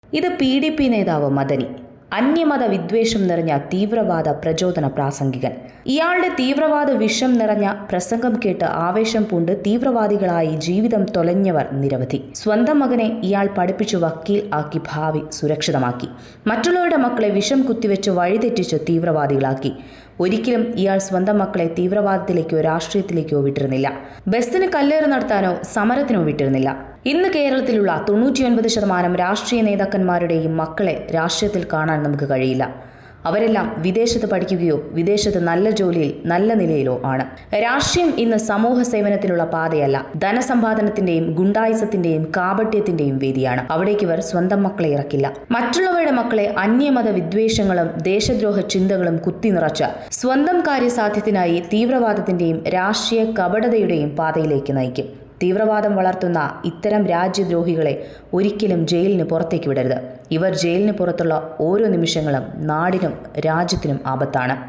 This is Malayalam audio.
ഇത് PDP നേതാവ് മദനി, അന്യമത വിദ്വേഷം നിറഞ്ഞ തീവ്രവാദ പ്രചോദന പ്രാസംഗികൻ. ഇയാളുടെ തീവ്രവാദ വിഷം നിറഞ്ഞ പ്രസംഗം കേട്ട് ആവേശം പൂണ്ട് തീവ്രവാദികളായി ജീവിതം തൊലഞ്ഞവർ നിരവധി. സ്വന്തം മകനെ ഇയാൾ പഠിപ്പിച്ചു വക്കീൽ ആക്കി ഭാവി സുരക്ഷിതമാക്കി. മറ്റുള്ളവരുടെ മക്കളെ വിഷം കുത്തിവെച്ച് വഴിതെറ്റിച്ച് തീവ്രവാദികളാക്കി. ഒരിക്കലും ഇയാൾ സ്വന്തം മക്കളെ തീവ്രവാദത്തിലേക്കോ രാഷ്ട്രീയത്തിലേക്കോ വിട്ടിരുന്നില്ല. ബസ്സിന് കല്ലേറ് നടത്താനോ സമരത്തിനോ വിട്ടിരുന്നില്ല. ഇന്ന് കേരളത്തിലുള്ള 99% രാഷ്ട്രീയ നേതാക്കന്മാരുടെയും മക്കളെ രാഷ്ട്രീയത്തിൽ കാണാൻ നമുക്ക് കഴിയില്ല. അവരെല്ലാം വിദേശത്ത് പഠിക്കുകയോ വിദേശത്ത് നല്ല ജോലിയിൽ നല്ല നിലയിലോ ആണ്. രാഷ്ട്രീയം ഇന്ന് സമൂഹ സേവനത്തിലുള്ള പാതയല്ല, ധനസമ്പാദനത്തിന്റെയും ഗുണ്ടായിസത്തിന്റെയും കാപട്യത്തിന്റെയും വേദിയാണ്. അവിടേക്ക് ഇവർ സ്വന്തം മക്കളെ ഇറക്കില്ല. മറ്റുള്ളവരുടെ മക്കളെ അന്യമത വിദ്വേഷങ്ങളും ദേശദ്രോഹ ചിന്തകളും കുത്തിനിറച്ച് സ്വന്തം കാര്യസാധ്യത്തിനായി തീവ്രവാദത്തിന്റെയും രാഷ്ട്രീയ കപടതയുടെയും പാതയിലേക്ക് നയിക്കും. തീവ്രവാദം വളർത്തുന്ന ഇത്തരം രാജ്യദ്രോഹികളെ ഒരിക്കലും ജയിലിന് പുറത്തേക്ക് വിടരുത്. ഇവർ ജയിലിന് പുറത്തുള്ള ഓരോ നിമിഷങ്ങളും നാടിനും രാജ്യത്തിനും ആപത്താണ്.